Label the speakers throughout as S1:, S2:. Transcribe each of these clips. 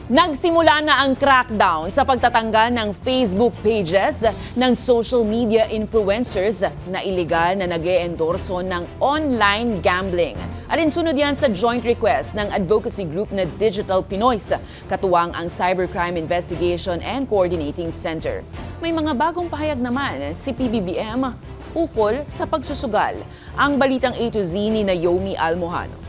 S1: Nagsimula na ang crackdown sa pagtatanggal ng Facebook pages ng social media influencers na iligal na nag-e-endorso ng online gambling. Alinsunod yan sa joint request ng advocacy group na Digital Pinoys, katuwang ang Cybercrime Investigation and Coordinating Center. May mga bagong pahayag naman si PBBM ukol sa pagsusugal. Ang balitang A to Z ni Naomi Almohano.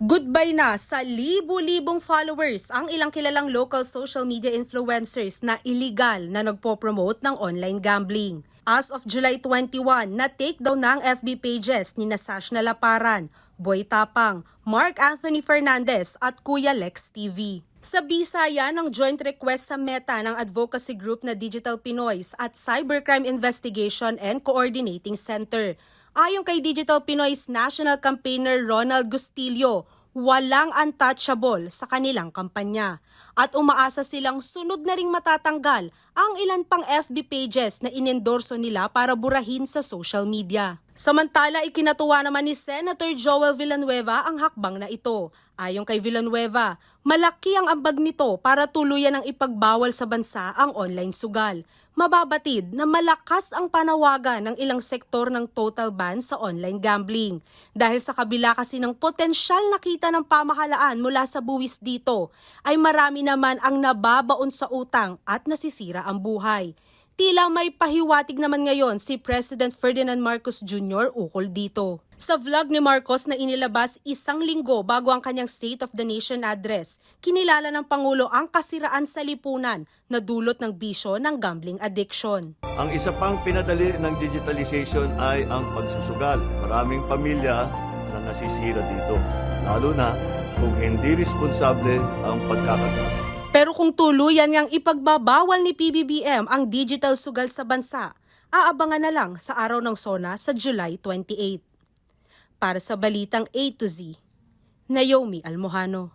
S2: Goodbye na sa libu-libong followers ang ilang kilalang local social media influencers na illegal na nagpo-promote ng online gambling. As of July 21, na-take down na ang FB pages ni Sash Nalaparan, Boy Tapang, Mark Anthony Fernandez at Kuya Lex TV. Sa bisaya ng joint request sa Meta ng advocacy group na Digital Pinoys at Cybercrime Investigation and Coordinating Center. Ayon kay Digital Pinoy's National Campaigner Ronald Gustillo, walang untouchable sa kanilang kampanya at umaasa silang sunod na ring matatanggal ang ilan pang FB pages na inendorso nila para burahin sa social media. Samantala, ikinatuwa naman ni Senator Joel Villanueva ang hakbang na ito. Ayon kay Villanueva, malaki ang ambag nito para tuluyan ang ipagbawal sa bansa ang online sugal. Mababatid na malakas ang panawagan ng ilang sektor ng total ban sa online gambling. Dahil sa kabila kasi ng potensyal na kita ng pamahalaan mula sa buwis dito, ay marami naman ang nababaon sa utang at nasisira ang buhay. Tila may pahiwatig naman ngayon si President Ferdinand Marcos Jr. ukol dito. Sa vlog ni Marcos na inilabas isang linggo bago ang kanyang State of the Nation address, kinilala ng Pangulo ang kasiraan sa lipunan na dulot ng bisyo ng gambling addiction.
S3: Ang isa pang pinadali ng digitalization ay ang pagsusugal. Maraming pamilya na nasisira dito, lalo na kung hindi responsable ang pagkakagamit.
S2: Pero kung tuluyan niyang ipagbabawal ni PBBM ang digital sugal sa bansa, aabangan na lang sa araw ng SONA sa July 28. Para sa Balitang A to Z, Naomi Almohano.